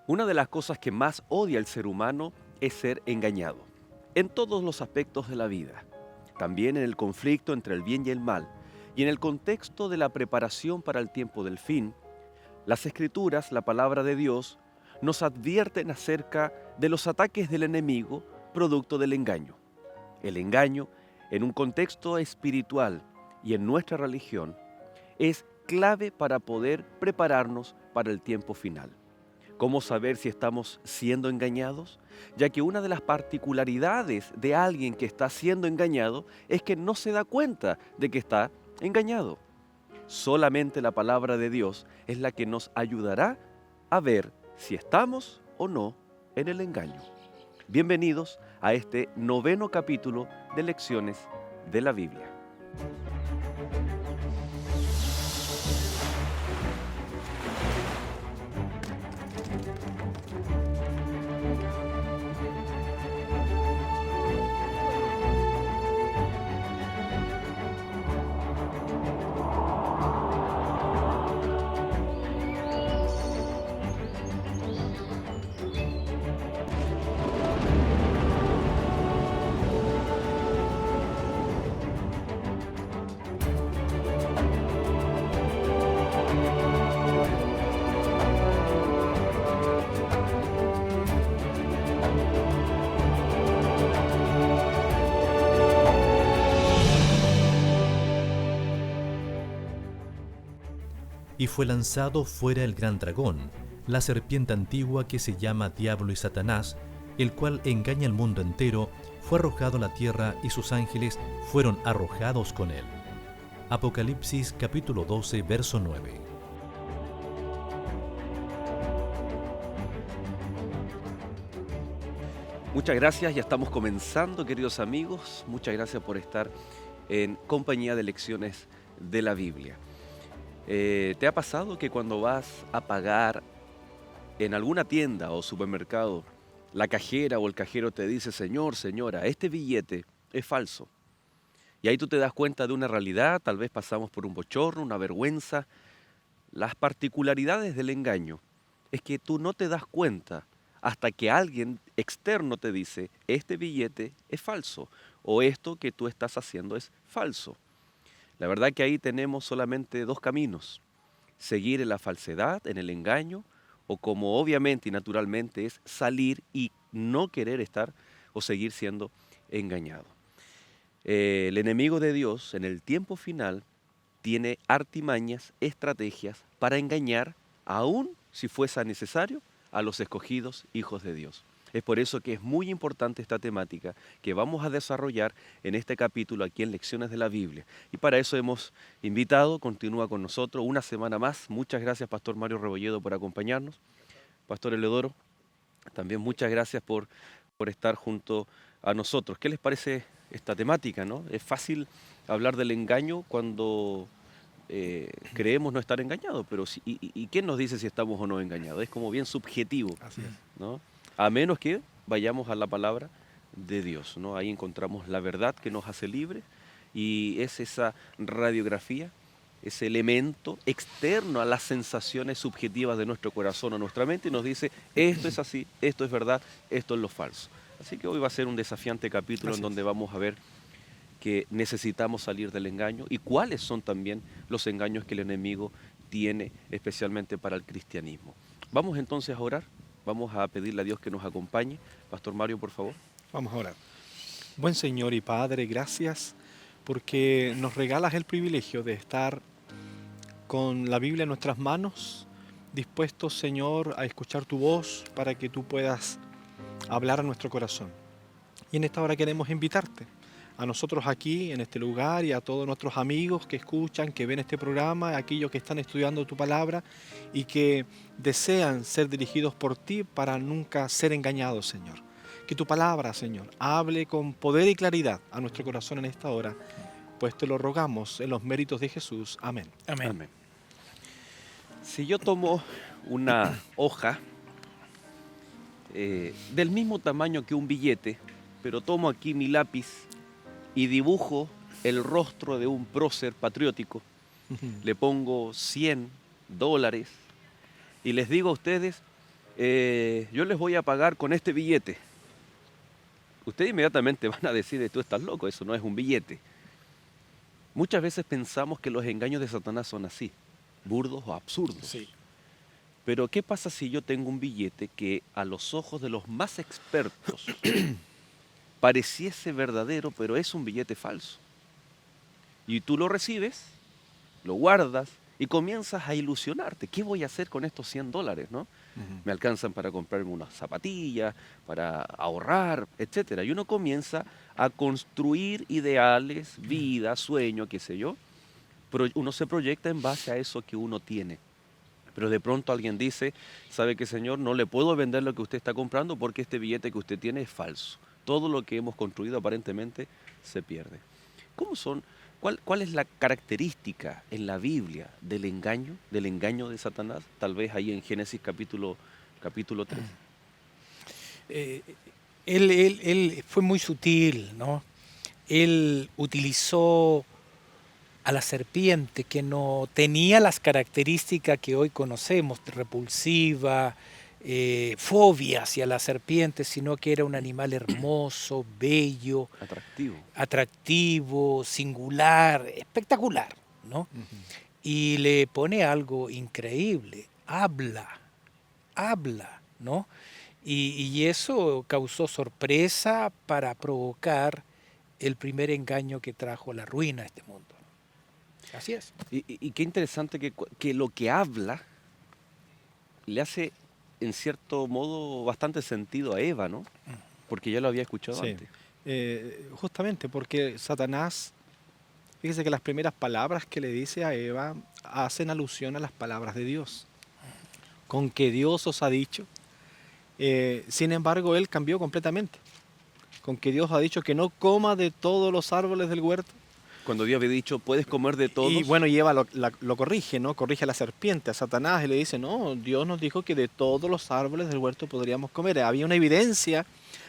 Una de las cosas que más odia el ser humano es ser engañado, en todos los aspectos de la vida, también en el conflicto entre el bien y el mal, y en el contexto de la preparación para el tiempo del fin. Las Escrituras, la palabra de Dios, nos advierten acerca de los ataques del enemigo producto del engaño. El engaño, en un contexto espiritual y en nuestra religión, es clave para poder prepararnos para el tiempo final. ¿Cómo saber si estamos siendo engañados? Ya que una de las particularidades de alguien que está siendo engañado es que no se da cuenta de que está engañado. Solamente la palabra de Dios es la que nos ayudará a ver si estamos o no en el engaño. Bienvenidos a este 9º capítulo de Lecciones de la Biblia. Y fue lanzado fuera el gran dragón, la serpiente antigua que se llama Diablo y Satanás, el cual engaña al mundo entero, fue arrojado a la tierra y sus ángeles fueron arrojados con él. Apocalipsis capítulo 12, verso 9. Muchas gracias, ya estamos comenzando, queridos amigos. Muchas gracias por estar en compañía de Lecciones de la Biblia. ¿Te ha pasado que cuando vas a pagar en alguna tienda o supermercado, la cajera o el cajero te dice: señor, señora, este billete es falso? Y ahí tú te das cuenta de una realidad, tal vez pasamos por un bochorno, una vergüenza. Las particularidades del engaño es que tú no te das cuenta hasta que alguien externo te dice: este billete es falso, o esto que tú estás haciendo es falso. La verdad que ahí tenemos solamente dos caminos: seguir en la falsedad, en el engaño, o como obviamente y naturalmente es salir y no querer estar o seguir siendo engañado. El enemigo de Dios en el tiempo final tiene artimañas, estrategias para engañar, aun si fuese necesario, a los escogidos hijos de Dios. Es por eso que es muy importante esta temática que vamos a desarrollar en este capítulo aquí en Lecciones de la Biblia. Y para eso hemos invitado, continúa con nosotros una semana más. Muchas gracias, Pastor Mario Rebolledo, por acompañarnos. Pastor Eleodoro, también muchas gracias por estar junto a nosotros. ¿Qué les parece esta temática, no? Es fácil hablar del engaño cuando creemos no estar engañados, pero ¿y quién nos dice si estamos o no engañados? Es como bien subjetivo, Así es. ¿no? A menos que vayamos a la palabra de Dios, ¿no? Ahí encontramos la verdad que nos hace libres y es esa radiografía, ese elemento externo a las sensaciones subjetivas de nuestro corazón o nuestra mente y nos dice: esto es así, esto es verdad, esto es lo falso. Así que hoy va a ser un desafiante capítulo en donde vamos a ver que necesitamos salir del engaño y cuáles son también los engaños que el enemigo tiene especialmente para el cristianismo. Vamos entonces a orar, vamos a pedirle a Dios que nos acompañe. Pastor Mario, por favor. Vamos a orar. Buen Señor y Padre, gracias porque nos regalas el privilegio de estar con la Biblia en nuestras manos, dispuestos, Señor, a escuchar tu voz para que tú puedas hablar a nuestro corazón. Y en esta hora queremos invitarte a nosotros aquí, en este lugar, y a todos nuestros amigos que escuchan, que ven este programa, a aquellos que están estudiando tu palabra y que desean ser dirigidos por ti para nunca ser engañados, Señor. Que tu palabra, Señor, hable con poder y claridad a nuestro corazón en esta hora, pues te lo rogamos en los méritos de Jesús. Amén. Amén. Amén. Si yo tomo una hoja del mismo tamaño que un billete, pero tomo aquí mi lápiz y dibujo el rostro de un prócer patriótico, le pongo $100 y les digo a ustedes: yo les voy a pagar con este billete. Ustedes inmediatamente van a decir, tú estás loco, eso no es un billete. Muchas veces pensamos que los engaños de Satanás son así, burdos o absurdos. Sí. Pero ¿qué pasa si yo tengo un billete que a los ojos de los más expertos pareciese verdadero, pero es un billete falso? Y tú lo recibes, lo guardas y comienzas a ilusionarte. ¿Qué voy a hacer con estos $100, no? Me alcanzan para comprarme unas zapatillas, para ahorrar, etcétera. Y uno comienza a construir ideales, vida, sueño, qué sé yo. Pero uno se proyecta en base a eso que uno tiene. Pero de pronto alguien dice, ¿sabe qué, señor? No le puedo vender lo que usted está comprando porque este billete que usted tiene es falso. Todo lo que hemos construido aparentemente se pierde. ¿Cómo son? ¿Cuál es la característica en la Biblia del engaño de Satanás? Tal vez ahí en Génesis capítulo 3. Eh, él fue muy sutil, ¿no? Él utilizó a la serpiente, que no tenía las características que hoy conocemos, repulsiva, fobia hacia la serpiente, sino que era un animal hermoso, bello, Atractivo. atractivo, singular, espectacular, ¿no? Y le pone algo increíble, habla, ¿no? Y eso causó sorpresa para provocar el primer engaño que trajo la ruina a este mundo. Así es. Y qué interesante que lo que habla le hace, en cierto modo, bastante sentido a Eva, ¿no? Porque ya lo había escuchado Sí. antes. Justamente porque Satanás, fíjese que las primeras palabras que le dice a Eva hacen alusión a las palabras de Dios. Con que Dios os ha dicho. Sin embargo, él cambió completamente. Con que Dios ha dicho que no coma de todos los árboles del huerto. Cuando Dios había dicho, puedes comer de todos. Y bueno, y Eva lo corrige, ¿no? Corrige a la serpiente, a Satanás, y le dice, no, Dios nos dijo que de todos los árboles del huerto podríamos comer. Había una evidencia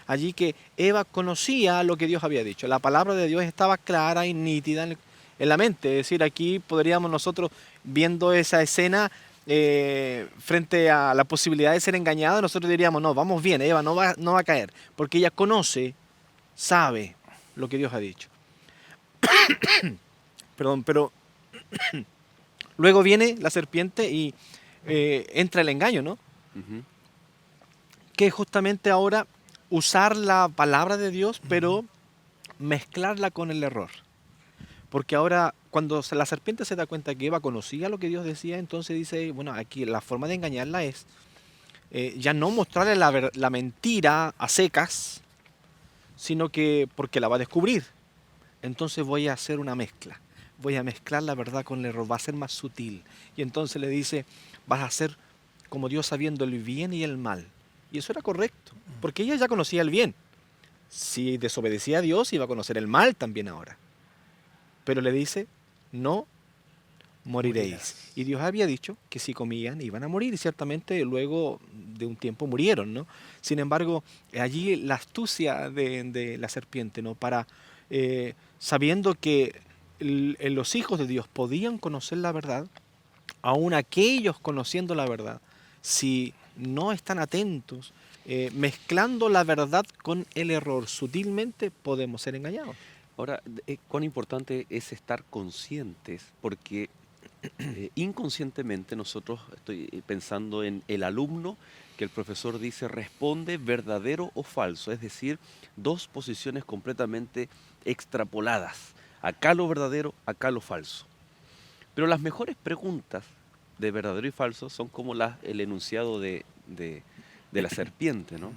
allí que Eva conocía lo que Dios había dicho. La palabra de Dios estaba clara y nítida en la mente. Es decir, aquí podríamos nosotros, viendo esa escena, frente a la posibilidad de ser engañada, nosotros diríamos, no, vamos bien, Eva no va a caer, porque ella conoce, sabe lo que Dios ha dicho. Perdón, pero luego viene la serpiente y entra el engaño, ¿no? Ujú. Que es justamente ahora usar la palabra de Dios, pero mezclarla con el error. Porque ahora, cuando la serpiente se da cuenta que Eva conocía lo que Dios decía, entonces dice, bueno, aquí la forma de engañarla es ya no mostrarle la mentira a secas, sino que porque la va a descubrir. Entonces voy a hacer una mezcla. Voy a mezclar la verdad con el error, va a ser más sutil. Y entonces le dice, vas a ser como Dios sabiendo el bien y el mal. Y eso era correcto, porque ella ya conocía el bien. Si desobedecía a Dios, iba a conocer el mal también ahora. Pero le dice, no moriréis. Morirás. Y Dios había dicho que si comían iban a morir, y ciertamente luego de un tiempo murieron, ¿no? Sin embargo, allí la astucia de la serpiente, ¿no? Para, sabiendo que los hijos de Dios podían conocer la verdad, aun aquellos conociendo la verdad, si no están atentos, mezclando la verdad con el error sutilmente, podemos ser engañados. Ahora, cuán importante es estar conscientes, porque inconscientemente nosotros, estoy pensando en el alumno que el profesor dice responde verdadero o falso, es decir, dos posiciones completamente extrapoladas, acá lo verdadero, acá lo falso. Pero las mejores preguntas de verdadero y falso son como el enunciado de la serpiente, ¿no?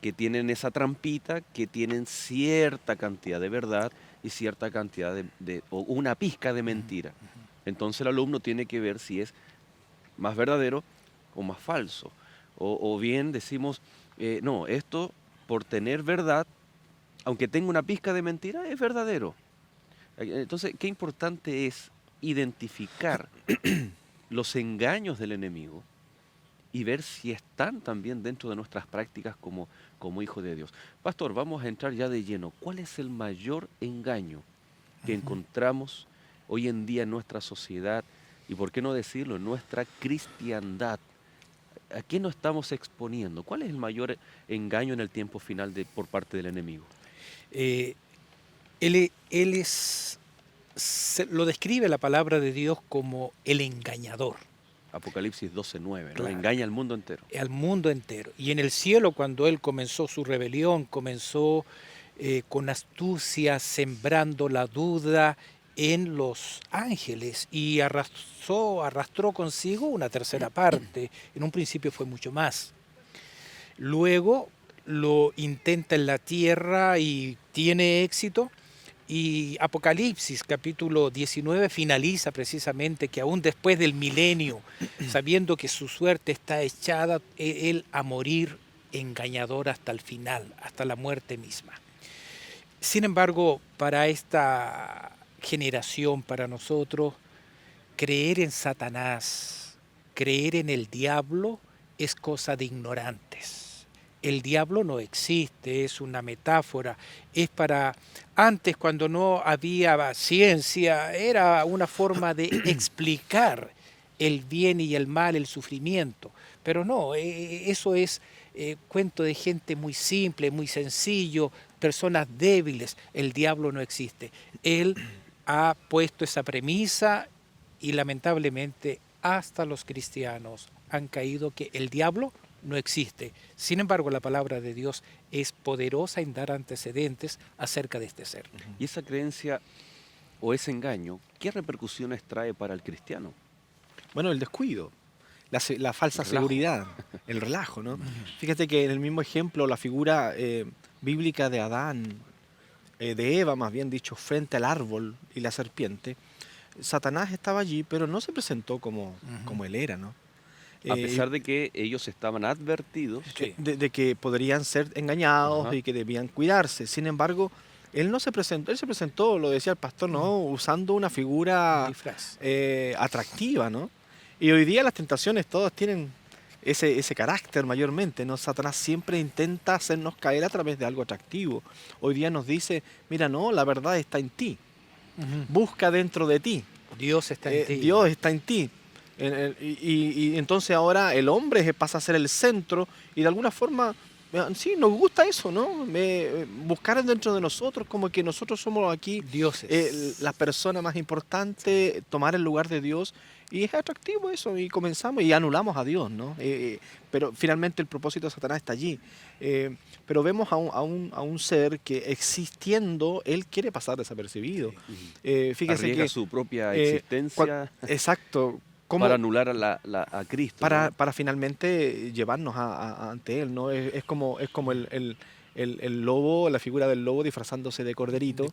Que tienen esa trampita, que tienen cierta cantidad de verdad y cierta cantidad o una pizca de mentira. Entonces el alumno tiene que ver si es más verdadero o más falso. O bien decimos, no, esto por tener verdad, aunque tenga una pizca de mentira, es verdadero. Entonces, qué importante es identificar los engaños del enemigo y ver si están también dentro de nuestras prácticas como hijo de Dios. Pastor, vamos a entrar ya de lleno. ¿Cuál es el mayor engaño que encontramos hoy en día en nuestra sociedad y, por qué no decirlo, en nuestra cristiandad? ¿A qué nos estamos exponiendo? ¿Cuál es el mayor engaño en el tiempo final por parte del enemigo? Eh, él lo describe la palabra de Dios como el engañador. Apocalipsis 12:9, ¿no? Claro. Engaña al mundo entero. Al mundo entero. Y en el cielo, cuando él comenzó su rebelión, comenzó con astucia, sembrando la duda en los ángeles y arrastró consigo una tercera parte. En un principio fue mucho más. Luego lo intenta en la tierra y tiene éxito. Y Apocalipsis capítulo 19 finaliza precisamente que aún después del milenio, sabiendo que su suerte está echada, él a morir engañador hasta el final, hasta la muerte misma. Sin embargo, para esta generación, para nosotros, creer en Satanás, creer en el diablo, es cosa de ignorantes. El diablo no existe, es una metáfora, es para... Antes, cuando no había ciencia, era una forma de explicar el bien y el mal, el sufrimiento. Pero no, eso es cuento de gente muy simple, muy sencillo, personas débiles. El diablo no existe. Él ha puesto esa premisa y lamentablemente hasta los cristianos han caído que el diablo no existe. Sin embargo, la palabra de Dios es poderosa en dar antecedentes acerca de este ser. Y esa creencia o ese engaño, ¿qué repercusiones trae para el cristiano? Bueno, el descuido, la falsa seguridad, el relajo, ¿no? Fíjate que en el mismo ejemplo, la figura bíblica de Adán, de Eva más bien dicho, frente al árbol y la serpiente, Satanás estaba allí, pero no se presentó como él era, ¿no? A pesar de que ellos estaban advertidos. Sí. De que podrían ser engañados Ajá. y que debían cuidarse. Sin embargo, él no se presentó, él se presentó, lo decía el pastor, ¿no? Usando una figura Disfraz. atractiva, ¿no? Y hoy día las tentaciones todas tienen ese carácter mayormente, ¿no? Satanás siempre intenta hacernos caer a través de algo atractivo. Hoy día nos dice, mira, no, la verdad está en ti, busca dentro de ti. Dios está en ti. Dios está en ti. Y entonces ahora el hombre pasa a ser el centro y de alguna forma, sí, nos gusta eso, ¿no? Buscar dentro de nosotros como que nosotros somos aquí Dioses. la persona más importante, tomar el lugar de Dios y es atractivo eso y comenzamos y anulamos a Dios, ¿no? Pero finalmente el propósito de Satanás está allí. Pero vemos a un ser que existiendo, él quiere pasar desapercibido. Fíjese Arriesga que su propia existencia exacto. para anular a Cristo. Para ¿no? finalmente llevarnos ante Él, ¿no? Es como el lobo, la figura del lobo disfrazándose de corderito,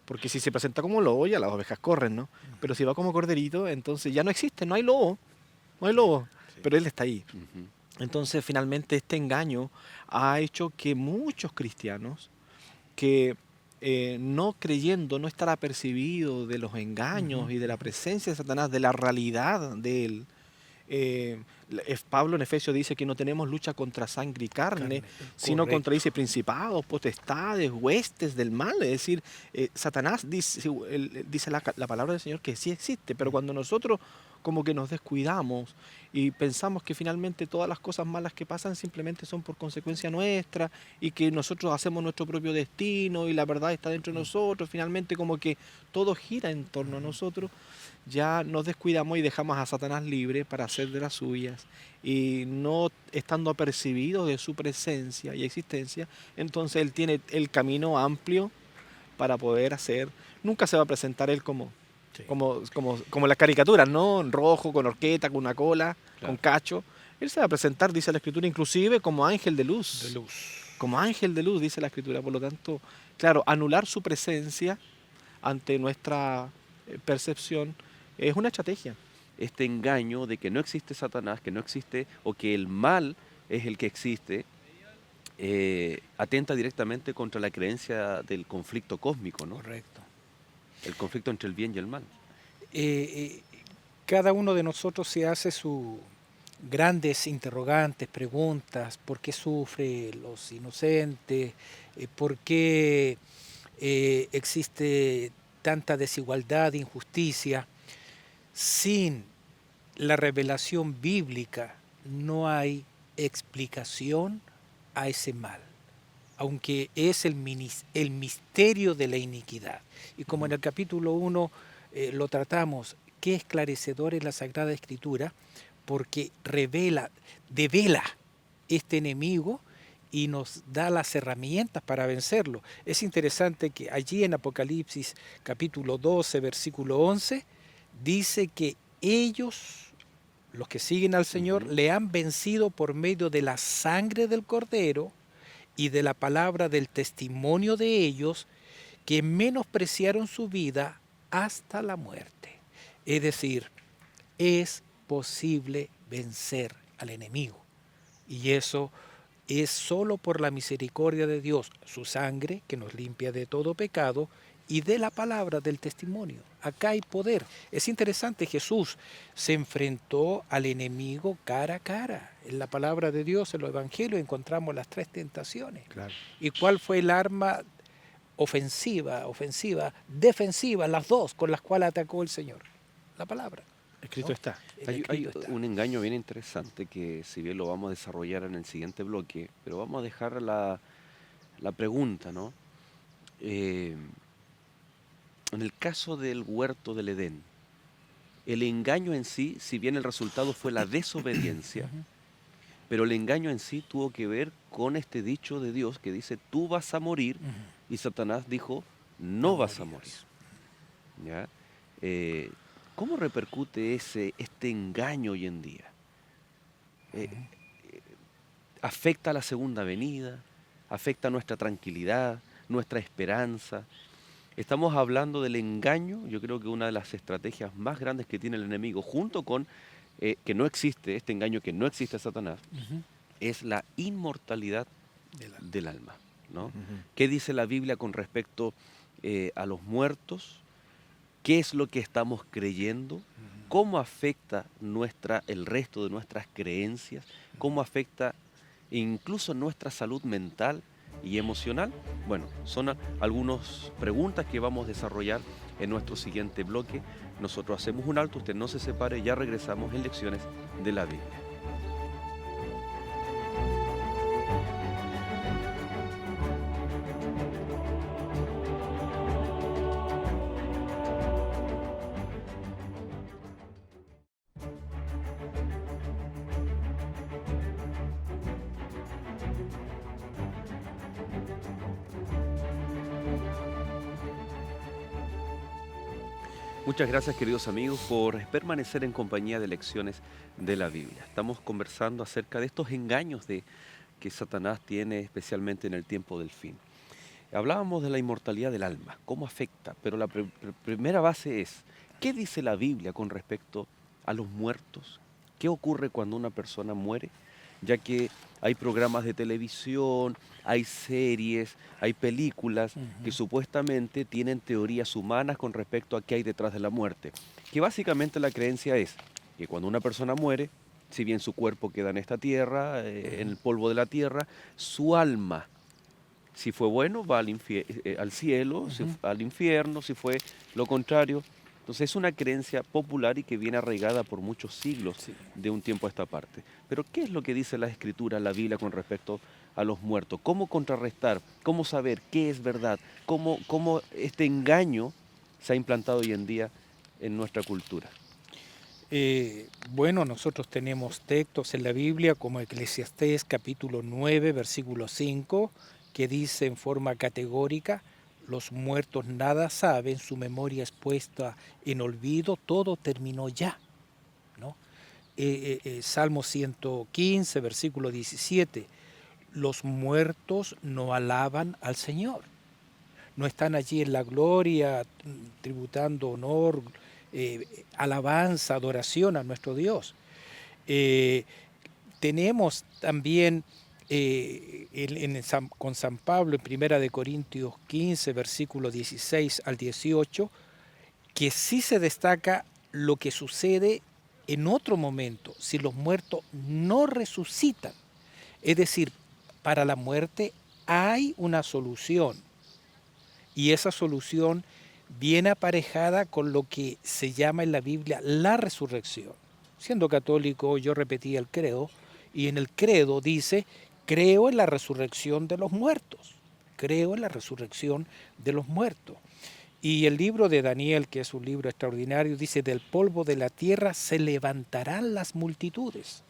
porque si se presenta como lobo ya las ovejas corren, ¿no? Pero si va como corderito, entonces ya no existe, no hay lobo, pero Él está ahí. Ujú. Entonces finalmente este engaño ha hecho que muchos cristianos que no creyendo, no estar apercibido de los engaños y de la presencia de Satanás, de la realidad de él. Pablo en Efesios dice que no tenemos lucha contra sangre y carne, sino correcto. contra dice, principados, potestades, huestes del mal. Es decir, Satanás dice la palabra del Señor que sí existe, pero cuando nosotros como que nos descuidamos y pensamos que finalmente todas las cosas malas que pasan simplemente son por consecuencia nuestra y que nosotros hacemos nuestro propio destino y la verdad está dentro de nosotros, finalmente como que todo gira en torno a nosotros, ya nos descuidamos y dejamos a Satanás libre para hacer de las suyas y no estando apercibidos de su presencia y existencia, entonces él tiene el camino amplio para poder hacer, nunca se va a presentar él como las caricaturas, ¿no? En rojo, con horqueta, con una cola, con cacho. Él se va a presentar, dice la Escritura, inclusive como ángel de luz. Como ángel de luz, dice la Escritura. Por lo tanto, claro, anular su presencia ante nuestra percepción es una estrategia. Este engaño de que no existe Satanás, que no existe, o que el mal es el que existe, atenta directamente contra la creencia del conflicto cósmico, ¿no? Correcto. El conflicto entre el bien y el mal. Cada uno de nosotros se hace sus grandes interrogantes, preguntas, ¿por qué sufren los inocentes? ¿Por qué existe tanta desigualdad, injusticia? Sin la revelación bíblica no hay explicación a ese mal, aunque es el misterio de la iniquidad. Y como en el capítulo 1 lo tratamos, qué esclarecedor es la Sagrada Escritura, porque devela este enemigo y nos da las herramientas para vencerlo. Es interesante que allí en Apocalipsis capítulo 12, versículo 11, dice que ellos, los que siguen al Señor, le han vencido por medio de la sangre del Cordero y de la palabra del testimonio de ellos, que menospreciaron su vida hasta la muerte. Es decir, es posible vencer al enemigo. Y eso es solo por la misericordia de Dios, su sangre que nos limpia de todo pecado, y de la palabra del testimonio. Acá hay poder. Es interesante, Jesús se enfrentó al enemigo cara a cara. En la palabra de Dios, en los evangelios, encontramos las 3 tentaciones. Claro. ¿Y cuál fue el arma ofensiva, defensiva, las dos con las cuales atacó el Señor? La palabra. Escrito ¿no? está. Hay un engaño bien interesante que si bien lo vamos a desarrollar en el siguiente bloque, pero vamos a dejar la pregunta, ¿no? En el caso del huerto del Edén, el engaño en sí, si bien el resultado fue la desobediencia, pero el engaño en sí tuvo que ver con este dicho de Dios que dice, tú vas a morir, y Satanás dijo, no vas a morir. ¿Ya? ¿Cómo repercute este engaño hoy en día? ¿Afecta a la segunda venida? ¿Afecta nuestra tranquilidad, nuestra esperanza? Estamos hablando del engaño, yo creo que una de las estrategias más grandes que tiene el enemigo, junto con que no existe, este engaño que no existe Satanás, es la inmortalidad del alma, ¿no? ¿Qué dice la Biblia con respecto a los muertos? ¿Qué es lo que estamos creyendo? ¿Cómo afecta el resto de nuestras creencias? ¿Cómo afecta incluso nuestra salud mental y emocional? Bueno, son algunas preguntas que vamos a desarrollar en nuestro siguiente bloque. Nosotros hacemos un alto, usted no se separe, ya regresamos en Lecciones de la Biblia. Muchas gracias, queridos amigos, por permanecer en compañía de Lecciones de la Biblia. Estamos conversando acerca de estos engaños que Satanás tiene, especialmente en el tiempo del fin. Hablábamos de la inmortalidad del alma, cómo afecta, pero la primera base es, ¿qué dice la Biblia con respecto a los muertos? ¿Qué ocurre cuando una persona muere? Ya que hay programas de televisión, hay series, hay películas que supuestamente tienen teorías humanas con respecto a qué hay detrás de la muerte. Que básicamente la creencia es que cuando una persona muere, si bien su cuerpo queda en esta tierra, en el polvo de la tierra, su alma, si fue bueno, va al cielo, al infierno, si fue lo contrario. Entonces es una creencia popular y que viene arraigada por muchos siglos de un tiempo a esta parte. Pero ¿qué es lo que dice la Escritura, la Biblia con respecto a los muertos? ¿Cómo contrarrestar? ¿Cómo saber qué es verdad? ¿Cómo este engaño se ha implantado hoy en día en nuestra cultura? Bueno, nosotros tenemos textos en la Biblia como Eclesiastés capítulo 9, versículo 5, que dice en forma categórica, los muertos nada saben, su memoria es puesta en olvido, todo terminó ya, ¿no? Salmo 115, versículo 17, los muertos no alaban al Señor, no están allí en la gloria, tributando honor, alabanza, adoración a nuestro Dios. Tenemos también con San Pablo en Primera de Corintios 15, versículo 16 al 18, que sí se destaca lo que sucede en otro momento, si los muertos no resucitan. Es decir, para la muerte hay una solución, y esa solución viene aparejada con lo que se llama en la Biblia la resurrección. Siendo católico, yo repetía el credo, Y en el credo dice, creo en la resurrección de los muertos. Creo en la resurrección de los muertos. Y el libro de Daniel, que es un libro extraordinario, dice, del polvo de la tierra se levantarán las multitudes,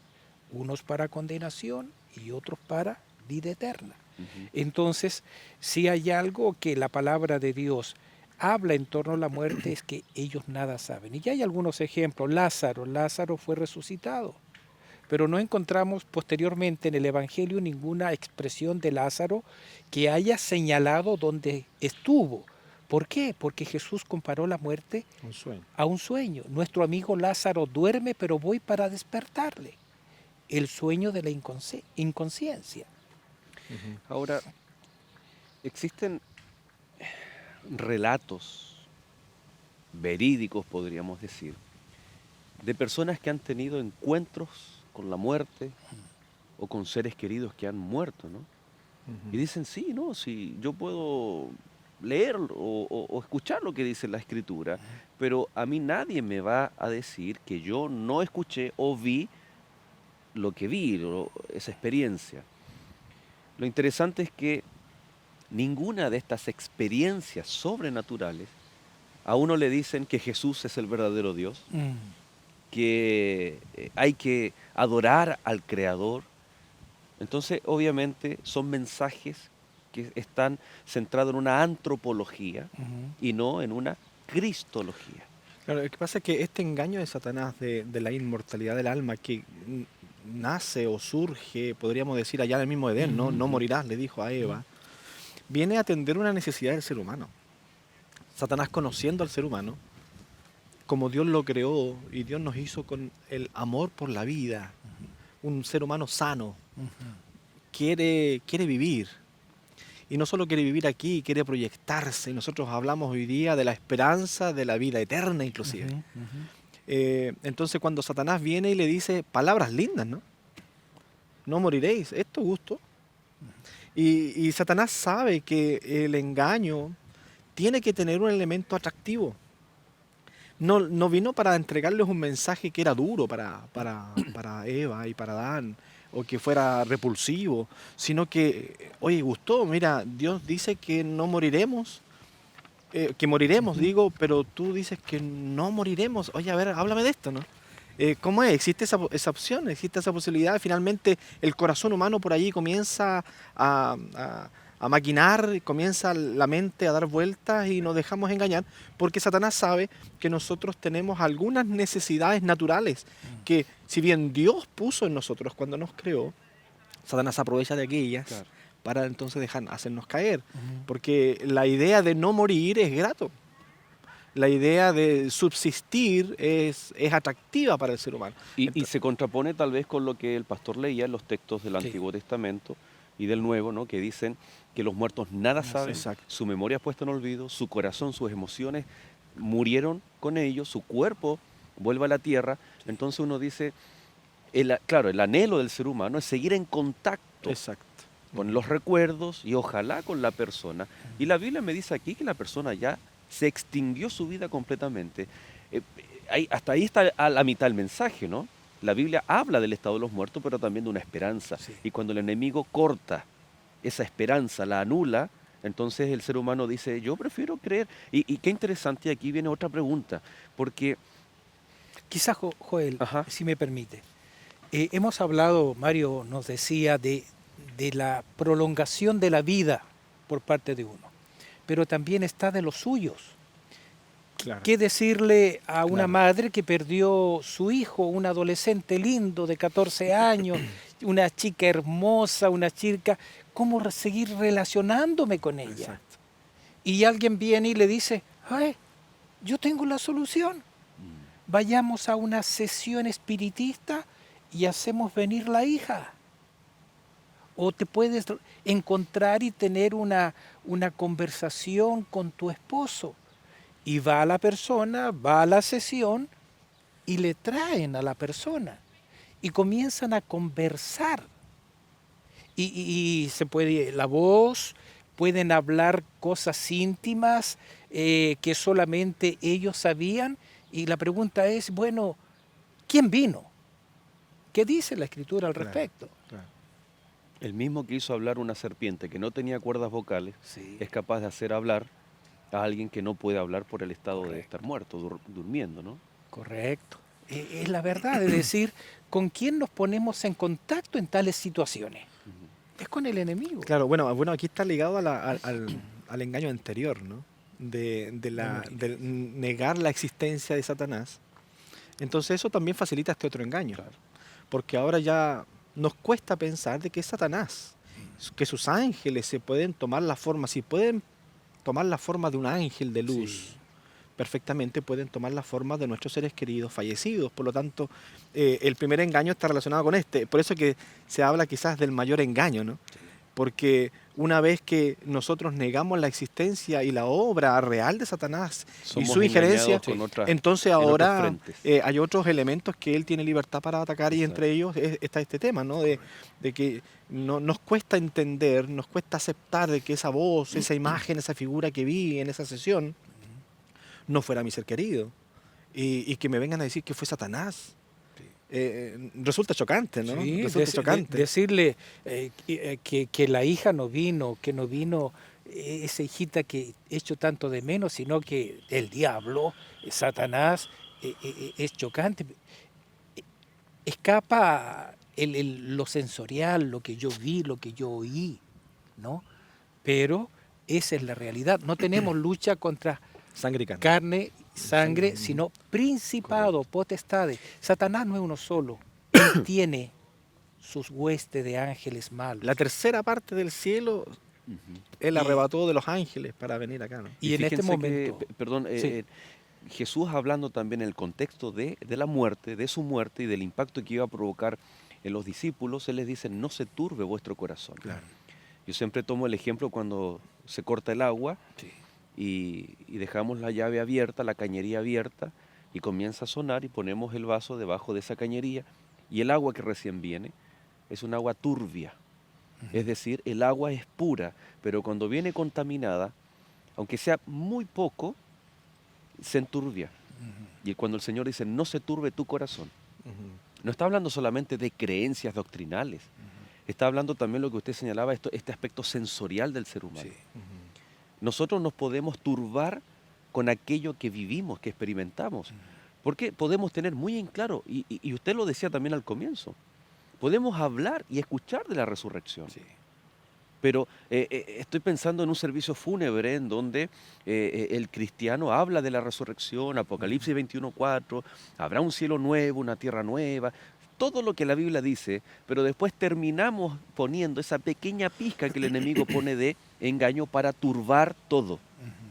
unos para condenación y otros para vida eterna. Entonces, si hay algo que la palabra de Dios habla en torno a la muerte, es que ellos nada saben. Y ya hay algunos ejemplos. Lázaro fue resucitado, pero no encontramos posteriormente en el Evangelio ninguna expresión de Lázaro que haya señalado dónde estuvo. ¿Por qué? Porque Jesús comparó la muerte a un sueño. Nuestro amigo Lázaro duerme, pero voy para despertarle. El sueño de la inconsciencia. Ahora, existen relatos verídicos, podríamos decir, de personas que han tenido encuentros con la muerte o con seres queridos que han muerto, ¿no? Y dicen, sí, no, sí, yo puedo leer o escuchar lo que dice la Escritura, pero a mí nadie me va a decir que yo no escuché o vi lo que vi, esa experiencia. Lo interesante es que ninguna de estas experiencias sobrenaturales a uno le dicen que Jesús es el verdadero Dios, que hay que adorar al Creador. Entonces, obviamente, son mensajes que están centrados en una antropología y no en una cristología. Claro, lo que pasa es que este engaño de Satanás de la inmortalidad del alma que nace o surge, podríamos decir, allá en el mismo Edén, ¿no? No morirás, le dijo a Eva, viene a atender una necesidad del ser humano. Satanás, conociendo al ser humano, como Dios lo creó y Dios nos hizo con el amor por la vida, un ser humano sano, quiere vivir. Y no solo quiere vivir aquí, quiere proyectarse. Y nosotros hablamos hoy día de la esperanza de la vida eterna inclusive. Entonces cuando Satanás viene y le dice palabras lindas, ¿no? No moriréis, es tu gusto. Y Satanás sabe que el engaño tiene que tener un elemento atractivo. No vino para entregarles un mensaje que era duro para Eva y para Adán, o que fuera repulsivo, sino que, oye, gustó, mira, Dios dice que no moriremos, que moriremos, digo, pero tú dices que no moriremos. Oye, a ver, háblame de esto, ¿no? ¿Cómo es? ¿Existe esa opción? ¿Existe esa posibilidad? Finalmente el corazón humano por allí comienza a maquinar, comienza la mente a dar vueltas y nos dejamos engañar porque Satanás sabe que nosotros tenemos algunas necesidades naturales que, si bien Dios puso en nosotros cuando nos creó, Satanás aprovecha de aquellas para entonces hacernos caer, porque la idea de no morir es grato. La idea de subsistir es atractiva para el ser humano. Y se contrapone tal vez con lo que el pastor leía en los textos del Antiguo Testamento y del Nuevo, ¿no? Que dicen que los muertos nada saben, su memoria es puesta en olvido, su corazón, sus emociones murieron con ellos, su cuerpo vuelve a la tierra. Entonces uno dice, claro, el anhelo del ser humano es seguir en contacto con los recuerdos y ojalá con la persona. Y la Biblia me dice aquí que la persona ya se extinguió su vida completamente. Hasta ahí está a la mitad el mensaje, ¿no? La Biblia habla del estado de los muertos, pero también de una esperanza. Y cuando el enemigo corta esa esperanza, la anula, entonces el ser humano dice, yo prefiero creer. Y qué interesante, aquí viene otra pregunta, porque... Quizás, Joel, si me permite, hemos hablado, Mario nos decía, de la prolongación de la vida por parte de uno, pero también está de los suyos. ¿Qué decirle a una madre que perdió su hijo, un adolescente lindo de 14 años, una chica hermosa, una chica, cómo seguir relacionándome con ella? Y alguien viene y le dice, ay, yo tengo la solución. Vayamos a una sesión espiritista y hacemos venir la hija. O te puedes encontrar y tener una conversación con tu esposo. Y va la persona, va a la sesión y le traen a la persona. Y comienzan a conversar. Y se puede, la voz, pueden hablar cosas íntimas que solamente ellos sabían. Y la pregunta es, bueno, ¿quién vino? ¿Qué dice la Escritura al Claro. respecto? Claro. El mismo que hizo hablar una serpiente que no tenía cuerdas vocales Sí. es capaz de hacer hablar a alguien que no puede hablar por el estado de Correcto. estar muerto, durmiendo, ¿no? Correcto. Es la verdad, es decir, ¿con quién nos ponemos en contacto en tales situaciones? Es con el enemigo. Claro, bueno, aquí está ligado al engaño anterior, ¿no? De negar la existencia de Satanás. Entonces eso también facilita este otro engaño. Claro. Porque ahora ya nos cuesta pensar de que es Satanás, que sus ángeles se pueden tomar la forma, si pueden tomar la forma de un ángel de luz, Sí. perfectamente pueden tomar la forma de nuestros seres queridos fallecidos. Por lo tanto, el primer engaño está relacionado con este. Por eso que se habla quizás del mayor engaño, ¿no? Porque una vez que nosotros negamos la existencia y la obra real de Satanás y Somos su injerencia, engañados con otras- entonces en otros ahora frentes. hay otros elementos que él tiene libertad para atacar y Exacto. entre ellos está este tema, ¿no? De que nos cuesta entender, nos cuesta aceptar de que esa voz, esa imagen, esa figura que vi en esa sesión no fuera mi ser querido y que me vengan a decir que fue Satanás. Resulta chocante, ¿no? Sí, Resulta chocante. decirle que la hija no vino, que no vino esa hijita que he hecho tanto de menos, sino que el diablo, Satanás, es chocante. Escapa lo sensorial, lo que yo vi, lo que yo oí, ¿no? Pero esa es la realidad. No tenemos lucha contra Sangre y carne. carne, sangre, sino principado, potestades. Satanás no es uno solo. Él tiene sus huestes de ángeles malos. La tercera parte del cielo, Ujú. él Y- arrebató de los ángeles para venir acá, ¿no? Y en este fíjense que, momento, perdón, sí. Jesús hablando también en el contexto de la muerte, de su muerte y del impacto que iba a provocar en los discípulos, Él les dice, no se turbe vuestro corazón. Claro. Yo siempre tomo el ejemplo cuando se corta el agua Sí. y dejamos la llave abierta, la cañería abierta, y comienza a sonar y ponemos el vaso debajo de esa cañería, y el agua que recién viene es un agua turbia. Es decir, el agua es pura, pero cuando viene contaminada, aunque sea muy poco, se enturbia. Y cuando el Señor dice, no se turbe tu corazón, no está hablando solamente de creencias doctrinales, está hablando también lo que usted señalaba, este aspecto sensorial del ser humano. Sí. Nosotros nos podemos turbar con aquello que vivimos, que experimentamos, porque podemos tener muy en claro, y usted lo decía también al comienzo, podemos hablar y escuchar de la resurrección. Sí. Pero estoy pensando en un servicio fúnebre en donde el cristiano habla de la resurrección, Apocalipsis 21:4, habrá un cielo nuevo, una tierra nueva, todo lo que la Biblia dice, pero después terminamos poniendo esa pequeña pizca que el enemigo pone de engaño para turbar todo,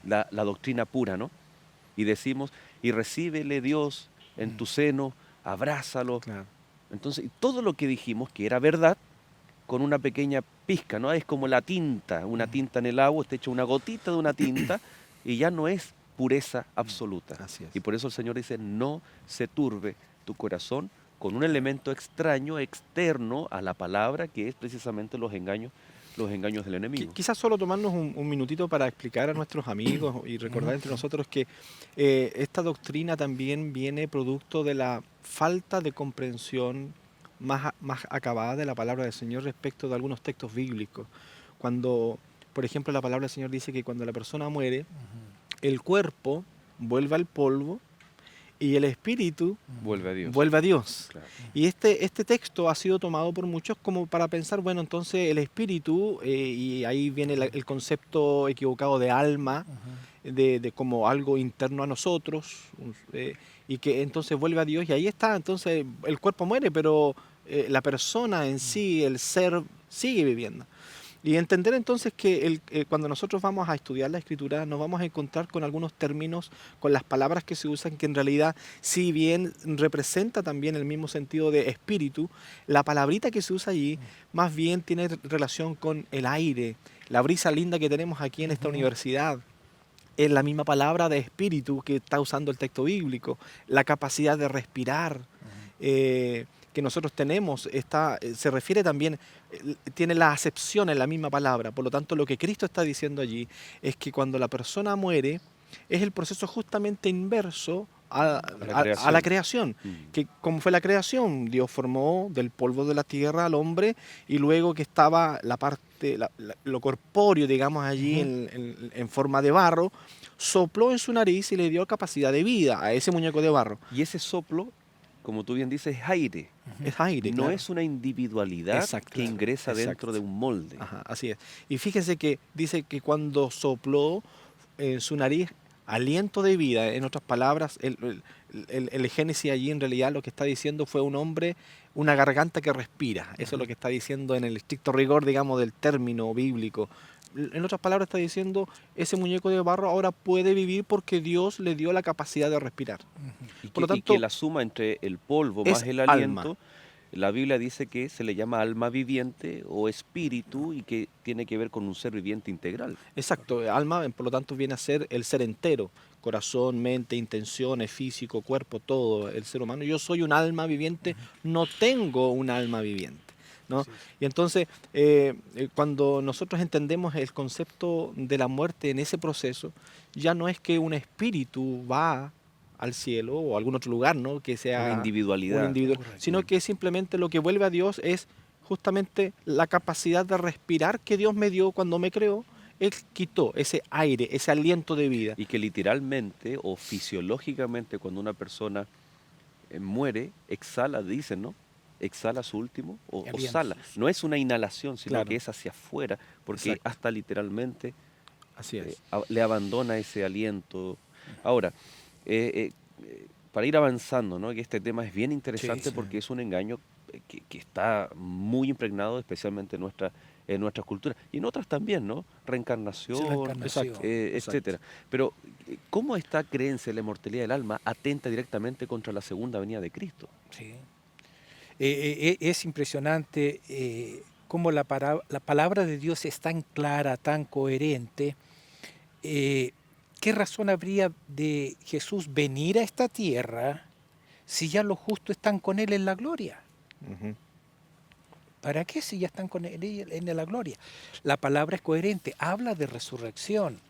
la doctrina pura, ¿no? Y decimos, y recíbele Dios en tu seno, abrázalo. Claro. Entonces, todo lo que dijimos que era verdad, con una pequeña pizca, ¿no? Es como la tinta, una tinta en el agua, usted echa una gotita de una tinta y ya no es pureza absoluta. Así es. Y por eso el Señor dice, no se turbe tu corazón con un elemento extraño, externo a la palabra, que es precisamente los engaños del enemigo. Quizás solo tomarnos un minutito para explicar a nuestros amigos y recordar entre nosotros que esta doctrina también viene producto de la falta de comprensión más acabada de la palabra del Señor respecto de algunos textos bíblicos. Cuando, por ejemplo, la palabra del Señor dice que cuando la persona muere, el cuerpo vuelve al polvo y el espíritu Vuelve a Dios. vuelve a Dios. Claro. Y este texto ha sido tomado por muchos como para pensar, bueno, entonces el espíritu, y ahí viene el concepto equivocado de alma, de como algo interno a nosotros, y que entonces vuelve a Dios, y ahí está, entonces el cuerpo muere, pero la persona en sí, el ser, sigue viviendo. Y entender entonces que cuando nosotros vamos a estudiar la Escritura nos vamos a encontrar con algunos términos, con las palabras que se usan, que en realidad, si bien representa también el mismo sentido de espíritu, la palabrita que se usa allí más bien tiene relación con el aire, la brisa linda que tenemos aquí en esta universidad. Es la misma palabra de espíritu que está usando el texto bíblico, la capacidad de respirar que nosotros tenemos, se refiere también, tiene la acepción en la misma palabra. Por lo tanto, lo que Cristo está diciendo allí es que cuando la persona muere, es el proceso justamente inverso a la creación. Que, ¿cómo fue la creación? Dios formó del polvo de la tierra al hombre y luego que estaba la parte, lo corpóreo, digamos, allí en forma de barro, sopló en su nariz y le dio capacidad de vida a ese muñeco de barro. Y ese soplo, como tú bien dices, es aire. Es aire, No claro. es una individualidad Exacto, que ingresa exacto. dentro de un molde. Ajá, así es. Y fíjese que dice que cuando sopló en su nariz aliento de vida, en otras palabras, el Génesis allí en realidad lo que está diciendo fue un hombre, una garganta que respira. Eso es lo que está diciendo en el estricto rigor, digamos, del término bíblico. En otras palabras está diciendo, ese muñeco de barro ahora puede vivir porque Dios le dio la capacidad de respirar. Y Por lo que, y tanto, que la suma entre el polvo es más el alma. aliento, la Biblia dice que se le llama alma viviente o espíritu y que tiene que ver con un ser viviente integral. Exacto, alma, por lo tanto, viene a ser el ser entero, corazón, mente, intenciones, físico, cuerpo, todo, el ser humano. Yo soy un alma viviente, no tengo un alma viviente, ¿no? Sí, sí. Y entonces, cuando nosotros entendemos el concepto de la muerte en ese proceso, ya no es que un espíritu va al cielo o a algún otro lugar, ¿no? Que sea Una individualidad. individual, Correcto. sino que simplemente lo que vuelve a Dios es justamente la capacidad de respirar que Dios me dio cuando me creó. Él quitó ese aire, ese aliento de vida. Y que literalmente o fisiológicamente cuando una persona muere, exhala, dicen, ¿no? Exhala su último o Aliento. sala. No es una inhalación, sino Claro. que es hacia afuera, porque Exacto. hasta literalmente Así es. le abandona ese aliento. Ahora, para ir avanzando, ¿no? Que este tema es bien interesante Sí. porque es un engaño que está muy impregnado, especialmente en nuestras culturas y en otras también, ¿no? Reencarnación, Reencarnación. Exacto. etcétera. Pero, ¿cómo esta creencia en la inmortalidad del alma atenta directamente contra la segunda venida de Cristo? Sí. Es impresionante cómo la palabra de Dios es tan clara, tan coherente. ¿Qué razón habría de Jesús venir a esta tierra si ya los justos están con Él en la gloria? Ujú. ¿Para qué si ya están con Él en la gloria? La palabra es coherente, habla de resurrección.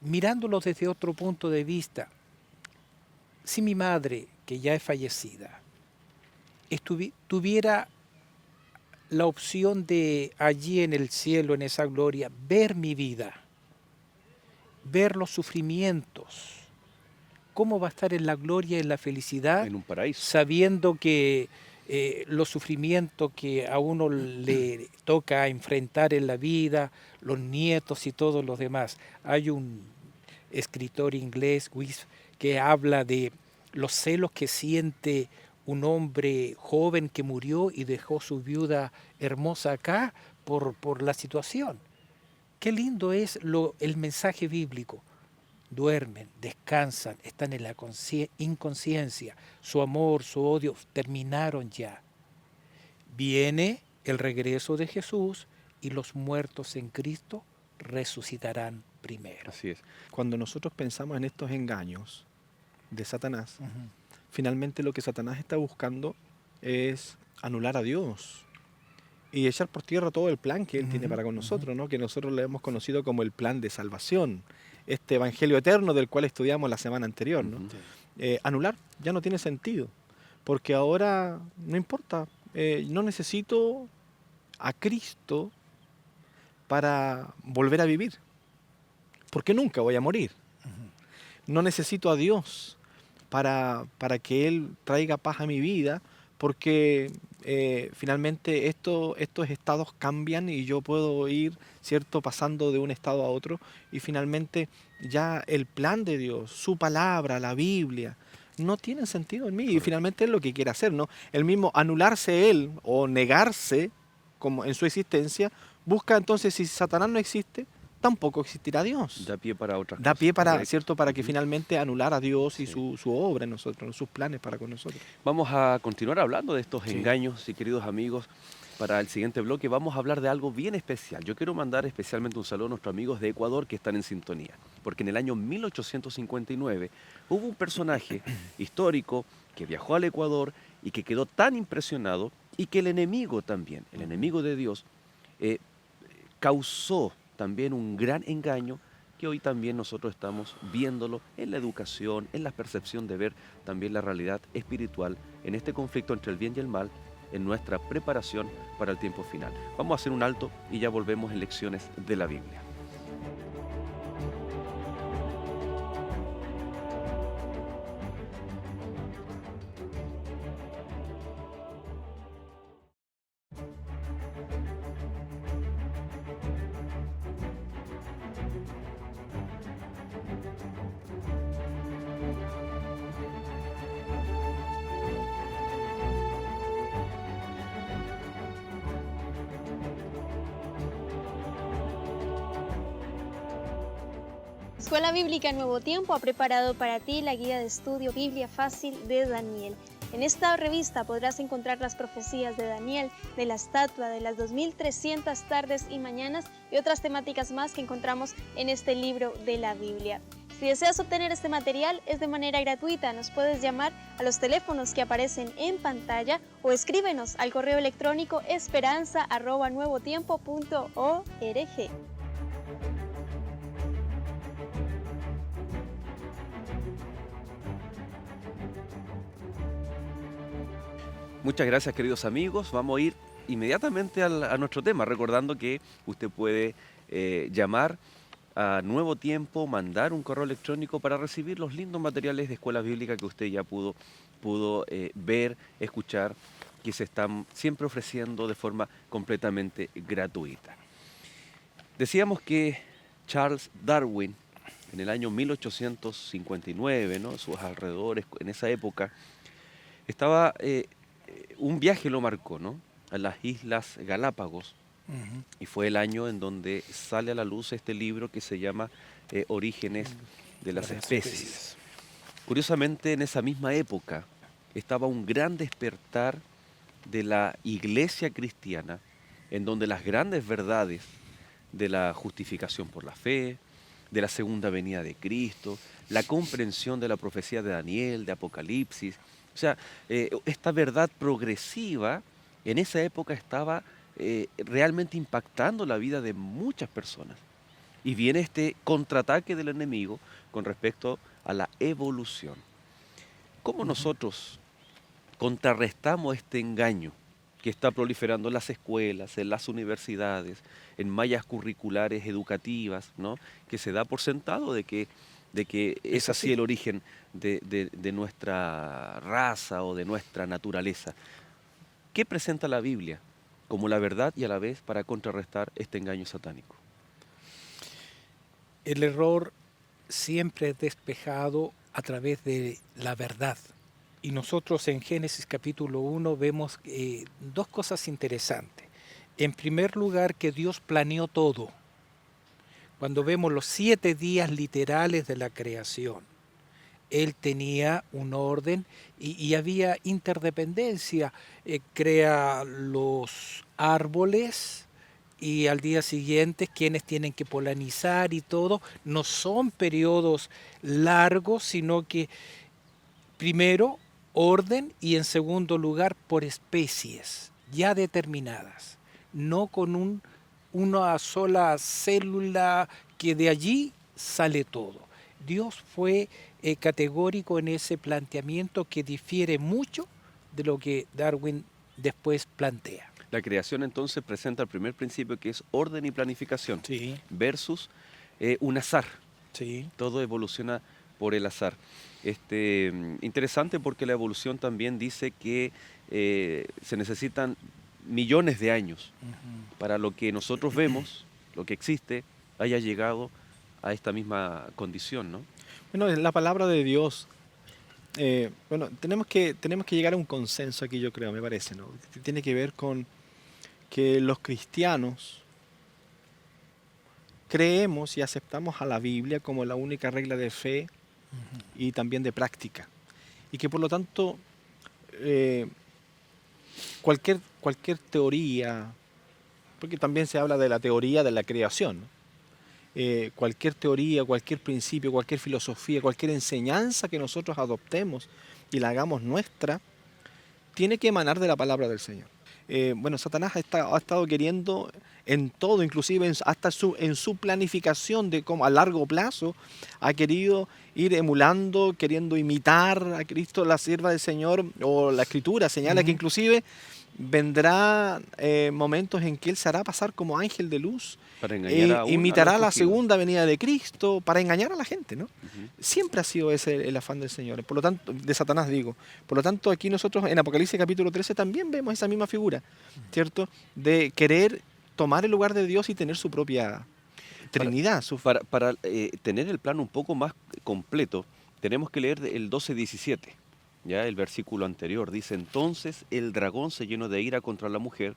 Mirándolo desde otro punto de vista, si mi madre, que ya es fallecida, tuviera la opción de allí en el cielo, en esa gloria, ver mi vida, ver los sufrimientos, cómo va a estar en la gloria, en la felicidad, En un paraíso. sabiendo que los sufrimientos que a uno le toca enfrentar en la vida, los nietos y todos los demás. Hay un escritor inglés, Wyss, que habla de los celos que siente un hombre joven que murió y dejó su viuda hermosa acá por la situación. Qué lindo es el mensaje bíblico. Duermen, descansan, están en la inconsciencia. Su amor, su odio terminaron ya. Viene el regreso de Jesús y los muertos en Cristo resucitarán primero. Así es. Cuando nosotros pensamos en estos engaños de Satanás, Ujú. finalmente lo que Satanás está buscando es anular a Dios y echar por tierra todo el plan que Él tiene para con nosotros, ¿no? Que nosotros le hemos conocido como el plan de salvación, este evangelio eterno del cual estudiamos la semana anterior, ¿no? Ujú. Anular ya no tiene sentido, porque ahora no importa, no necesito a Cristo para volver a vivir, porque nunca voy a morir. No necesito a Dios para que Él traiga paz a mi vida, porque finalmente estos estados cambian y yo puedo ir, ¿cierto?, pasando de un estado a otro, y finalmente ya el plan de Dios, su palabra, la Biblia, no tienen sentido en mí, y finalmente es lo que quiere hacer, ¿no? El mismo anularse Él o negarse como en su existencia, busca entonces, si Satanás no existe, tampoco existirá Dios. Da pie para otras Da cosas, pie para, correcto. ¿cierto?, para que Ujú. finalmente anular a Dios y Sí. su obra en nosotros, sus planes para con nosotros. Vamos a continuar hablando de estos Sí. engaños, y queridos amigos, para el siguiente bloque vamos a hablar de algo bien especial. Yo quiero mandar especialmente un saludo a nuestros amigos de Ecuador que están en sintonía, porque en el año 1859 hubo un personaje histórico que viajó al Ecuador y que quedó tan impresionado, y que el enemigo también, el enemigo de Dios, causó también un gran engaño que hoy también nosotros estamos viéndolo en la educación, en la percepción de ver también la realidad espiritual en este conflicto entre el bien y el mal, en nuestra preparación para el tiempo final. Vamos a hacer un alto y ya volvemos en Lecciones de la Biblia. Escuela Bíblica Nuevo Tiempo ha preparado para ti la guía de estudio Biblia Fácil de Daniel. En esta revista podrás encontrar las profecías de Daniel, de la estatua, de las 2300 tardes y mañanas y otras temáticas más que encontramos en este libro de la Biblia. Si deseas obtener este material, es de manera gratuita. Nos puedes llamar a los teléfonos que aparecen en pantalla o escríbenos al correo electrónico esperanza@nuevotiempo.org. Muchas gracias, queridos amigos. Vamos a ir inmediatamente a nuestro tema, recordando que usted puede llamar a Nuevo Tiempo, mandar un correo electrónico para recibir los lindos materiales de escuela bíblica que usted ya pudo ver, escuchar, que se están siempre ofreciendo de forma completamente gratuita. Decíamos que Charles Darwin, en el año 1859, ¿no?, sus alrededores, en esa época, estaba... un viaje lo marcó, ¿no?, a las Islas Galápagos, y fue el año en donde sale a la luz este libro que se llama Orígenes de las especies. Curiosamente, en esa misma época estaba un gran despertar de la iglesia cristiana, en donde las grandes verdades de la justificación por la fe, de la segunda venida de Cristo, la comprensión de la profecía de Daniel, de Apocalipsis. O sea, esta verdad progresiva en esa época estaba realmente impactando la vida de muchas personas. Y viene este contraataque del enemigo con respecto a la evolución. ¿Cómo nosotros contrarrestamos este engaño que está proliferando en las escuelas, en las universidades, en mallas curriculares educativas, ¿no?, que se da por sentado de que es así el origen de nuestra raza o de nuestra naturaleza? ¿Qué presenta la Biblia como la verdad y a la vez para contrarrestar este engaño satánico? El error siempre es despejado a través de la verdad. Y nosotros en Génesis capítulo 1 vemos dos cosas interesantes. En primer lugar, que Dios planeó todo. Cuando vemos los 7 días literales de la creación, Él tenía un orden y había interdependencia. Crea los árboles y al día siguiente quienes tienen que polinizar y todo. No son periodos largos, sino que primero orden y en segundo lugar por especies ya determinadas, no con una sola célula que de allí sale todo. Dios fue categórico en ese planteamiento que difiere mucho de lo que Darwin después plantea. La creación entonces presenta el primer principio, que es orden y planificación, Sí, versus un azar. sí. Todo evoluciona por el azar. Interesante porque la evolución también dice que se necesitan millones de años para lo que nosotros vemos, lo que existe, haya llegado a esta misma condición, ¿no? Bueno, es la palabra de Dios. Tenemos que llegar a un consenso aquí, yo creo, me parece, ¿no? Que tiene que ver con que los cristianos creemos y aceptamos a la Biblia como la única regla de fe y también de práctica. Y que por lo tanto cualquier teoría, porque también se habla de la teoría de la creación, ¿no? Cualquier teoría, cualquier principio, cualquier filosofía, cualquier enseñanza que nosotros adoptemos y la hagamos nuestra, tiene que emanar de la palabra del Señor. Satanás ha estado queriendo en todo, inclusive hasta en su planificación de cómo a largo plazo ha querido ir emulando, queriendo imitar a Cristo, la sierva del Señor, o la Escritura señala que inclusive vendrá momentos en que Él se hará pasar como ángel de luz, Para engañar a imitará los la escogidos. segunda venida de Cristo para engañar a la gente, ¿no? Ujú. Siempre ha sido ese el afán del Señor, por lo tanto, de Satanás digo. Por lo tanto, aquí nosotros en Apocalipsis capítulo 13 también vemos esa misma figura, ¿cierto? De querer tomar el lugar de Dios y tener su propia Trinidad. Para tener el plano un poco más completo, tenemos que leer el 12:17, ya el versículo anterior. Dice, entonces el dragón se llenó de ira contra la mujer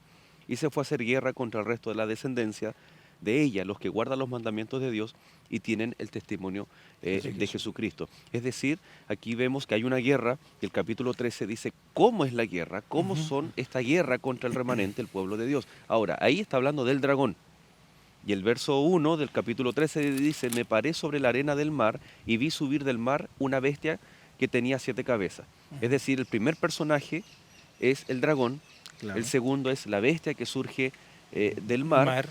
y se fue a hacer guerra contra el resto de la descendencia de ella, los que guardan los mandamientos de Dios y tienen el testimonio de Jesucristo. Es decir, aquí vemos que hay una guerra, y el capítulo 13 dice cómo es la guerra, cómo son esta guerra contra el remanente, el pueblo de Dios. Ahora, ahí está hablando del dragón. Y el verso 1 del capítulo 13 dice, me paré sobre la arena del mar y vi subir del mar una bestia que tenía 7 cabezas. Es decir, el primer personaje es el dragón, Claro. el segundo es la bestia que surge del mar.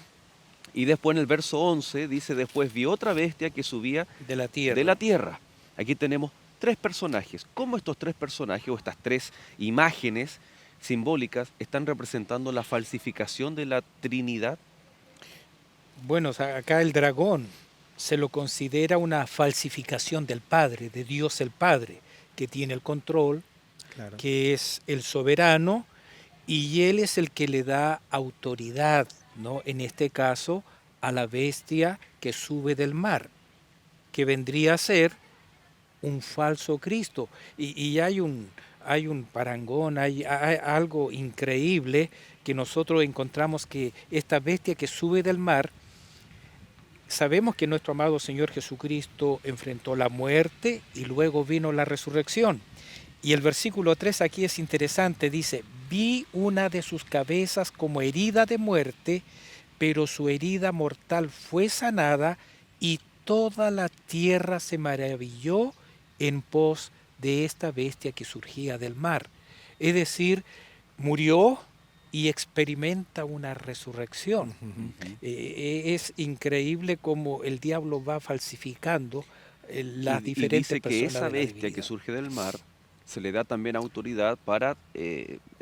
Y después en el verso 11 dice, después vi otra bestia que subía de la tierra. de la tierra. Aquí tenemos 3 personajes. ¿Cómo estos 3 personajes o estas 3 imágenes simbólicas están representando la falsificación de la Trinidad? Bueno, o sea, acá el dragón se lo considera una falsificación del Padre, de Dios el Padre, que tiene el control, Claro. que es el soberano, y Él es el que le da autoridad, ¿no? En este caso, a la bestia que sube del mar, que vendría a ser un falso Cristo. Y hay un parangón, hay algo increíble que nosotros encontramos, que esta bestia que sube del mar, sabemos que nuestro amado Señor Jesucristo enfrentó la muerte y luego vino la resurrección. Y el versículo 3 aquí es interesante, dice, vi una de sus cabezas como herida de muerte, pero su herida mortal fue sanada y toda la tierra se maravilló en pos de esta bestia que surgía del mar. Es decir, murió y experimenta una resurrección. Es increíble cómo el diablo va falsificando las diferentes y dice que personas esa de la bestia que divinidad. surge del mar se le da también autoridad para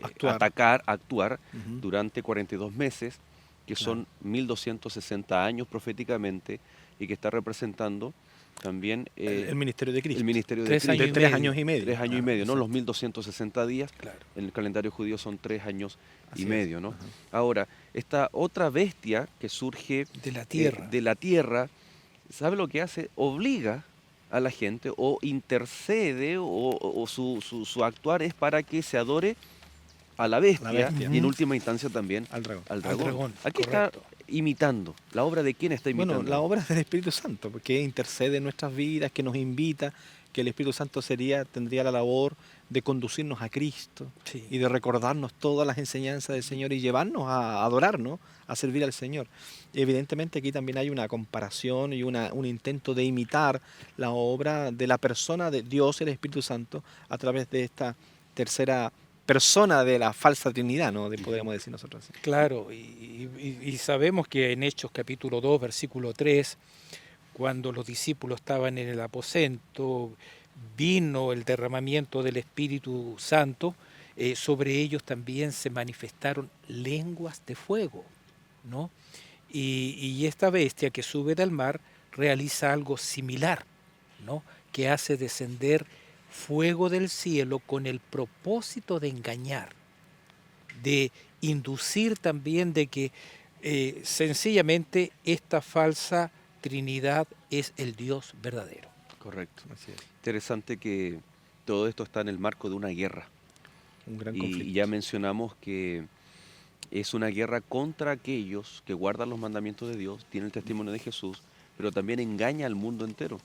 Actuar. actuar Ujú. durante 42 meses, que son 1260 años proféticamente, y que está representando también El ministerio de Cristo. el ministerio de 3 Cristo. años De y 3 medio. años y medio. 3 años y Claro, medio, ¿no? exacto. Los 1260 días. Claro. En el calendario judío son 3 años Así y es. medio, ¿no? Ajá. Ahora, esta otra bestia que surge De la tierra. de la tierra, ¿sabe lo que hace? Obliga a la gente o intercede o su actuar es para que se adore a la bestia, bestia. y en Ujú. última instancia también Al dragón. al Al dragón. dragón, Aquí correcto. está imitando. ¿La obra de quién está imitando? Bueno, la obra del Espíritu Santo, porque intercede en nuestras vidas, que nos invita, que el Espíritu Santo tendría la labor de conducirnos a Cristo Sí. y de recordarnos todas las enseñanzas del Señor y llevarnos a adorarnos, a servir al Señor. Evidentemente aquí también hay una comparación y un intento de imitar la obra de la persona de Dios, el Espíritu Santo, a través de esta tercera persona de la falsa Trinidad, ¿no? Podríamos decir nosotros así. Claro, y sabemos que en Hechos capítulo 2, versículo 3, cuando los discípulos estaban en el aposento, vino el derramamiento del Espíritu Santo, sobre ellos también se manifestaron lenguas de fuego, ¿no? Y esta bestia que sube del mar realiza algo similar, ¿no? Que hace descender fuego del cielo con el propósito de engañar, de inducir también de que sencillamente esta falsa Trinidad es el Dios verdadero. Correcto. Así es. Interesante que todo esto está en el marco de una guerra. Un gran Y conflicto. ya mencionamos que es una guerra contra aquellos que guardan los mandamientos de Dios, tienen el testimonio de Jesús, pero también engaña al mundo entero.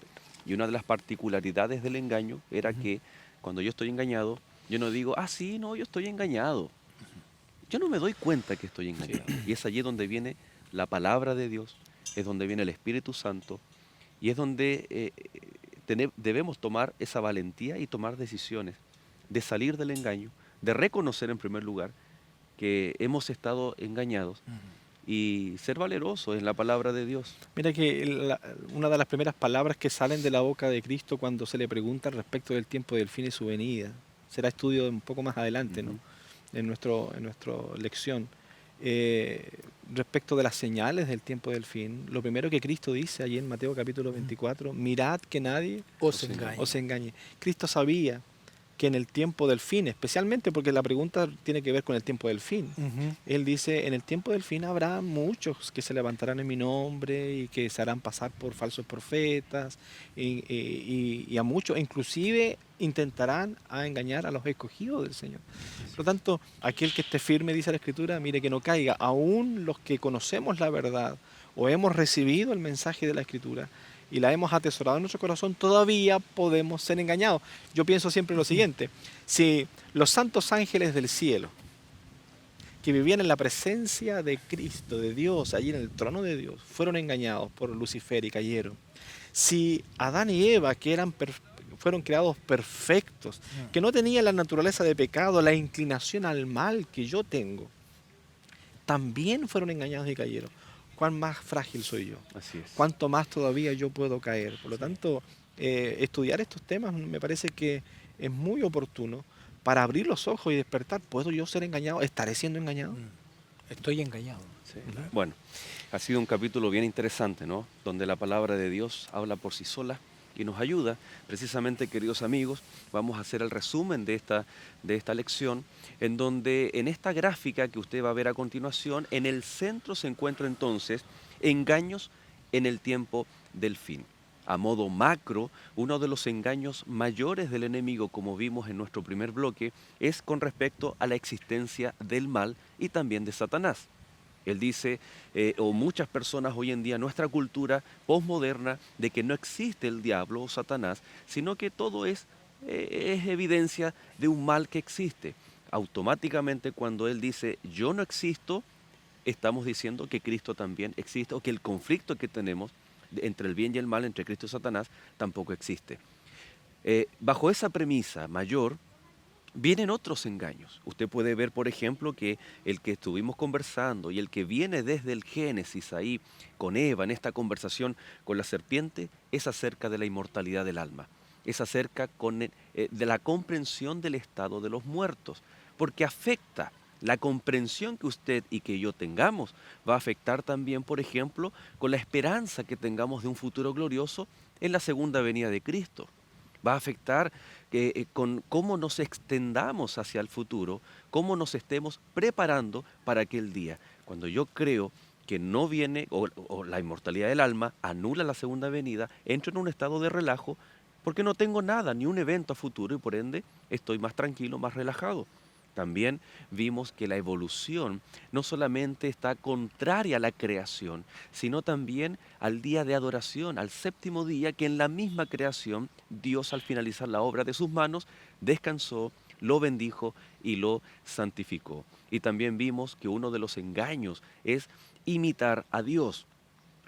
Y una de las particularidades del engaño era que cuando yo estoy engañado, yo no digo, ah, sí, no, yo estoy engañado. Yo no me doy cuenta que estoy engañado. Y es allí donde viene la palabra de Dios, es donde viene el Espíritu Santo, y es donde debemos tomar esa valentía y tomar decisiones de salir del engaño, de reconocer en primer lugar que hemos estado engañados y ser valerosos en la palabra de Dios. Mira que una de las primeras palabras que salen de la boca de Cristo cuando se le pregunta respecto del tiempo del fin y su venida, será estudio un poco más adelante, ¿no? Ujú. En nuestra lección. Eh, Respecto de las señales del tiempo del fin, lo primero que Cristo dice allí en Mateo capítulo 24, mirad que nadie Os engaña. os engañe. Cristo sabía que en el tiempo del fin, especialmente porque la pregunta tiene que ver con el tiempo del fin, Ujú. Él dice, en el tiempo del fin habrá muchos que se levantarán en mi nombre y que se harán pasar por falsos profetas y a muchos, inclusive intentarán a engañar a los escogidos del Señor. Por lo tanto, aquel que esté firme, dice la Escritura, mire que no caiga. Aún los que conocemos la verdad o hemos recibido el mensaje de la Escritura y la hemos atesorado en nuestro corazón, todavía podemos ser engañados. Yo pienso siempre lo siguiente, si los santos ángeles del cielo, que vivían en la presencia de Cristo, de Dios, allí en el trono de Dios, fueron engañados por Lucifer y cayeron. Si Adán y Eva, que fueron creados perfectos, que no tenían la naturaleza de pecado, la inclinación al mal que yo tengo, también fueron engañados y cayeron. ¿Cuán más frágil soy yo? Así es. ¿Cuánto más todavía yo puedo caer? Por lo tanto, estudiar estos temas me parece que es muy oportuno para abrir los ojos y despertar. ¿Puedo yo ser engañado? ¿Estaré siendo engañado? Estoy engañado. Sí. Bueno, ha sido un capítulo bien interesante, ¿no? Donde la palabra de Dios habla por sí sola y nos ayuda. Precisamente, queridos amigos, vamos a hacer el resumen de esta lección, en donde en esta gráfica que usted va a ver a continuación, en el centro se encuentra entonces engaños en el tiempo del fin. A modo macro, uno de los engaños mayores del enemigo, como vimos en nuestro primer bloque, es con respecto a la existencia del mal y también de Satanás. Él dice, o muchas personas hoy en día, nuestra cultura posmoderna, de que no existe el diablo o Satanás, sino que todo es evidencia de un mal que existe. Automáticamente cuando él dice, yo no existo, estamos diciendo que Cristo también existe, o que el conflicto que tenemos entre el bien y el mal, entre Cristo y Satanás, tampoco existe. Bajo esa premisa mayor, vienen otros engaños. Usted puede ver, por ejemplo, que el que estuvimos conversando y el que viene desde el Génesis ahí con Eva en esta conversación con la serpiente es acerca de la inmortalidad del alma, es acerca de la comprensión del estado de los muertos, porque afecta la comprensión que usted y que yo tengamos, va a afectar también, por ejemplo, con la esperanza que tengamos de un futuro glorioso en la segunda venida de Cristo. Va a afectar con cómo nos extendamos hacia el futuro, cómo nos estemos preparando para aquel día. Cuando yo creo que no viene, o la inmortalidad del alma anula la segunda venida, entro en un estado de relajo porque no tengo nada, ni un evento a futuro y por ende estoy más tranquilo, más relajado. También vimos que la evolución no solamente está contraria a la creación, sino también al día de adoración, al séptimo día, que en la misma creación Dios al finalizar la obra de sus manos descansó, lo bendijo y lo santificó. Y también vimos que uno de los engaños es imitar a Dios.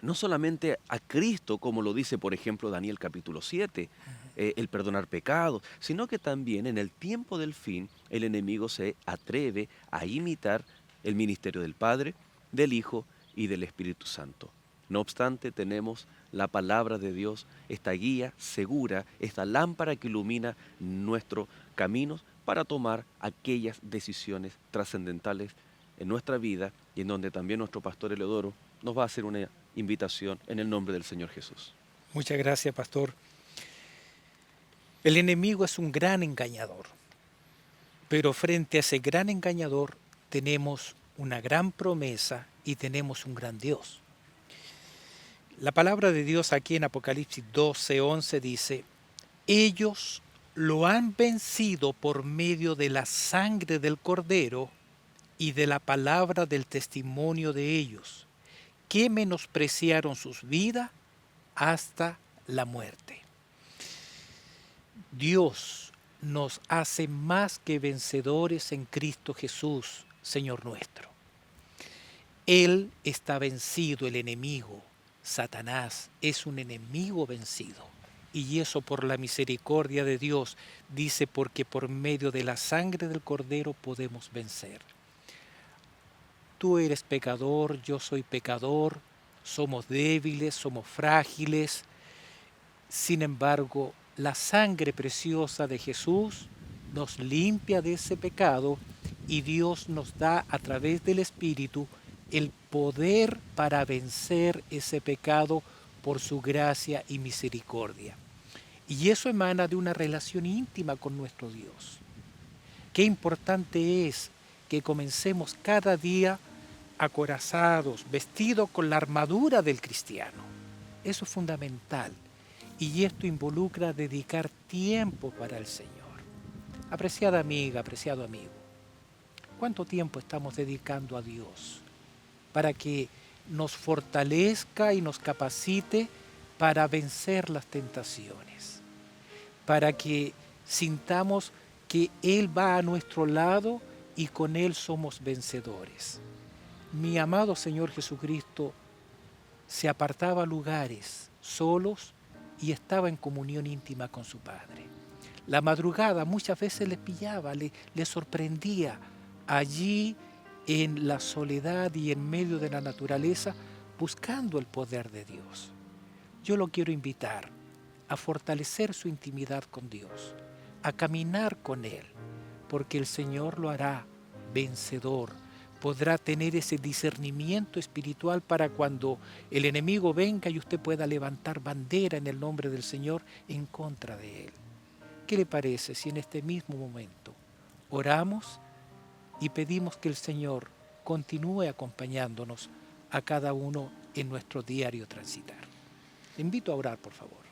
No solamente a Cristo, como lo dice por ejemplo Daniel capítulo 7, el perdonar pecados, sino que también en el tiempo del fin el enemigo se atreve a imitar el ministerio del Padre, del Hijo y del Espíritu Santo. No obstante, tenemos la palabra de Dios, esta guía segura, esta lámpara que ilumina nuestros caminos para tomar aquellas decisiones trascendentales en nuestra vida y en donde también nuestro pastor Eleodoro nos va a hacer una invitación en el nombre del Señor Jesús. Muchas gracias, pastor. El enemigo es un gran engañador, pero frente a ese gran engañador tenemos una gran promesa y tenemos un gran Dios. La palabra de Dios aquí en Apocalipsis 12:11 dice, ellos lo han vencido por medio de la sangre del Cordero y de la palabra del testimonio de ellos, que menospreciaron sus vidas hasta la muerte. Dios nos hace más que vencedores en Cristo Jesús, Señor nuestro. Él está vencido, el enemigo. Satanás es un enemigo vencido. Y eso por la misericordia de Dios, dice, porque por medio de la sangre del Cordero podemos vencer. Tú eres pecador, yo soy pecador, somos débiles, somos frágiles. Sin embargo, la sangre preciosa de Jesús nos limpia de ese pecado y Dios nos da a través del Espíritu el poder para vencer ese pecado por su gracia y misericordia. Y eso emana de una relación íntima con nuestro Dios. Qué importante es que comencemos cada día acorazados, vestidos con la armadura del cristiano. Eso es fundamental. Y esto involucra dedicar tiempo para el Señor. Apreciada amiga, apreciado amigo, ¿cuánto tiempo estamos dedicando a Dios para que nos fortalezca y nos capacite para vencer las tentaciones? Para que sintamos que Él va a nuestro lado y con Él somos vencedores. Mi amado Señor Jesucristo se apartaba a lugares solos y estaba en comunión íntima con su Padre. La madrugada muchas veces le pillaba, le sorprendía allí en la soledad y en medio de la naturaleza buscando el poder de Dios. Yo lo quiero invitar a fortalecer su intimidad con Dios, a caminar con Él, porque el Señor lo hará vencedor. Podrá tener ese discernimiento espiritual para cuando el enemigo venga y usted pueda levantar bandera en el nombre del Señor en contra de él. ¿Qué le parece si en este mismo momento oramos y pedimos que el Señor continúe acompañándonos a cada uno en nuestro diario transitar? Le invito a orar, por favor.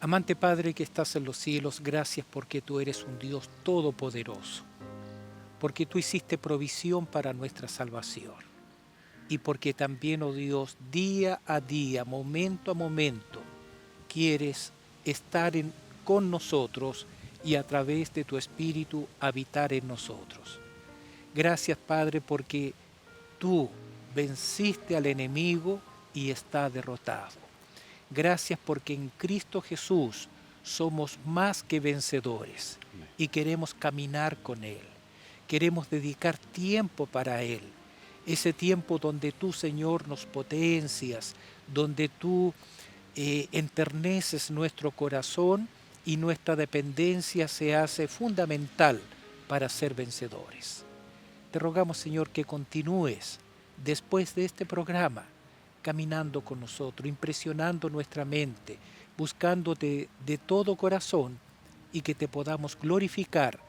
Amante Padre que estás en los cielos, gracias porque tú eres un Dios todopoderoso, porque tú hiciste provisión para nuestra salvación y porque también, oh Dios, día a día, momento a momento, quieres estar con nosotros y a través de tu Espíritu habitar en nosotros. Gracias, Padre, porque tú venciste al enemigo y está derrotado. Gracias porque en Cristo Jesús somos más que vencedores y queremos caminar con Él. Queremos dedicar tiempo para Él, ese tiempo donde tú, Señor, nos potencias, donde tú enterneces nuestro corazón y nuestra dependencia se hace fundamental para ser vencedores. Te rogamos, Señor, que continúes después de este programa caminando con nosotros, impresionando nuestra mente, buscándote de todo corazón y que te podamos glorificar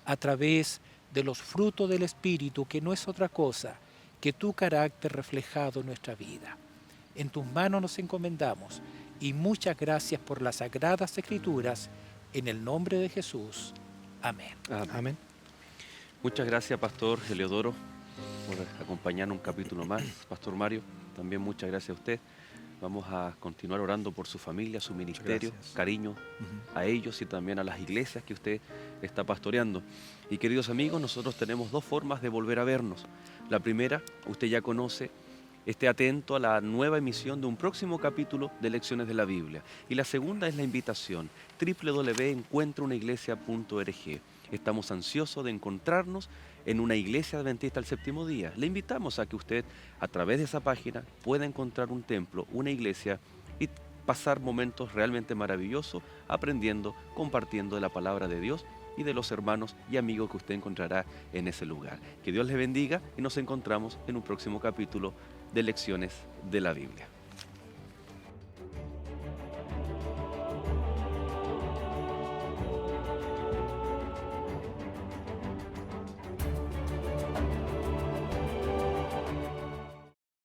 a través de los frutos del Espíritu, que no es otra cosa que tu carácter reflejado en nuestra vida. En tus manos nos encomendamos y muchas gracias por las Sagradas Escrituras, en el nombre de Jesús. Amén. Amén. Muchas gracias, Pastor Heliodoro, por acompañarnos un capítulo más. Pastor Mario, también muchas gracias a usted. Vamos a continuar orando por su familia, su ministerio, cariño a ellos y también a las iglesias que usted está pastoreando. Y queridos amigos, nosotros tenemos dos formas de volver a vernos. La primera, usted ya conoce, esté atento a la nueva emisión de un próximo capítulo de Lecciones de la Biblia. Y la segunda es la invitación, www.encuentrounaiglesias.org. Estamos ansiosos de encontrarnos en una iglesia adventista al séptimo día. Le invitamos a que usted, a través de esa página, pueda encontrar un templo, una iglesia y pasar momentos realmente maravillosos aprendiendo, compartiendo de la palabra de Dios y de los hermanos y amigos que usted encontrará en ese lugar. Que Dios les bendiga y nos encontramos en un próximo capítulo de Lecciones de la Biblia.